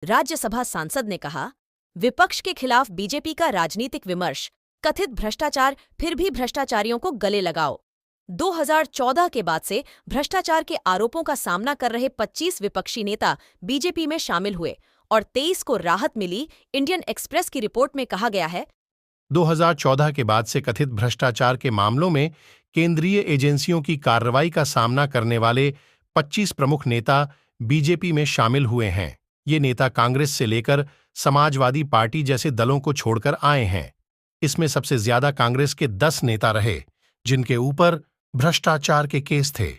राज्यसभा सांसद ने कहा, विपक्ष के खिलाफ बीजेपी का राजनीतिक विमर्श, कथित भ्रष्टाचार फिर भी भ्रष्टाचारियों को गले लगाओ। 2014 के बाद से भ्रष्टाचार के आरोपों का सामना कर रहे 25 विपक्षी नेता बीजेपी में शामिल हुए और 23 को राहत मिली। इंडियन एक्सप्रेस की रिपोर्ट में कहा गया है, 2014 के बाद से कथित भ्रष्टाचार के मामलों में केंद्रीय एजेंसियों की कार्रवाई का सामना करने वाले 25 प्रमुख नेता बीजेपी में शामिल हुए हैं। ये नेता कांग्रेस से लेकर समाजवादी पार्टी जैसे दलों को छोड़कर आए हैं। इसमें सबसे ज्यादा कांग्रेस के 10 नेता रहे, जिनके ऊपर भ्रष्टाचार के केस थे,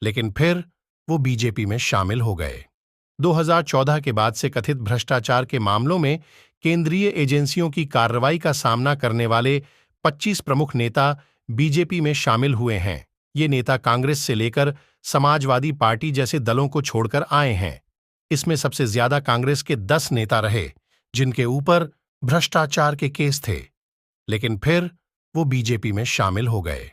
लेकिन फिर वो बीजेपी में शामिल हो गए। 2014 के बाद से कथित भ्रष्टाचार के मामलों में केंद्रीय एजेंसियों की कार्रवाई का सामना करने वाले 25 प्रमुख नेता बीजेपी में शामिल हुए हैं। ये नेता कांग्रेस से लेकर समाजवादी पार्टी जैसे दलों को छोड़कर आए हैं। इसमें सबसे ज्यादा कांग्रेस के 10 नेता रहे, जिनके ऊपर भ्रष्टाचार के केस थे, लेकिन फिर वो बीजेपी में शामिल हो गए।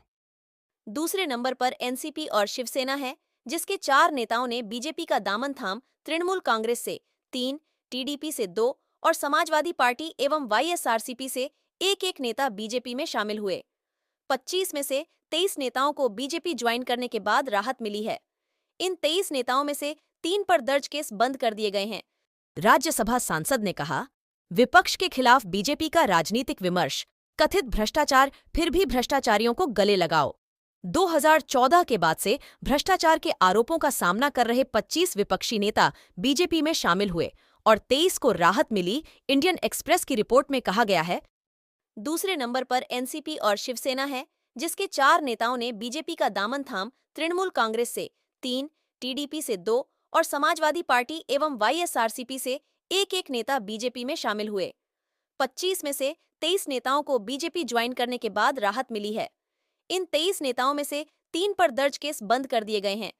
दूसरे नंबर पर एनसीपी और शिवसेना है, जिसके 4 नेताओं ने बीजेपी का दामन थाम तृणमूल कांग्रेस से 3, टीडीपी से 2 और समाजवादी पार्टी एवं वाईएसआरसीपी से एक नेता बीजेपी में शामिल हुए। 25 में से 23 नेताओं को बीजेपी ज्वाइन करने के बाद राहत मिली है। इन 23 नेताओं में से 3 पर दर्ज केस बंद कर दिए गए हैं। राज्यसभा सांसद ने कहा, विपक्ष के खिलाफ बीजेपी का राजनीतिक विमर्श, कथित भ्रष्टाचार फिर भी भ्रष्टाचारियों को गले लगाओ। 2014 के बाद से भ्रष्टाचार के आरोपों का सामना कर रहे 25 विपक्षी नेता बीजेपी में शामिल हुए और 23 को राहत मिली। इंडियन एक्सप्रेस की रिपोर्ट में कहा गया है, दूसरे नंबर पर एनसीपी और शिवसेना है, जिसके 4 नेताओं ने बीजेपी का दामन थाम तृणमूल कांग्रेस से 3, टीडीपी से 2 और समाजवादी पार्टी एवं वाईएसआरसीपी से एक नेता बीजेपी में शामिल हुए। 25 में से 23 नेताओं को बीजेपी ज्वाइन करने के बाद राहत मिली है। इन 23 नेताओं में से 3 पर दर्ज केस बंद कर दिए गए हैं,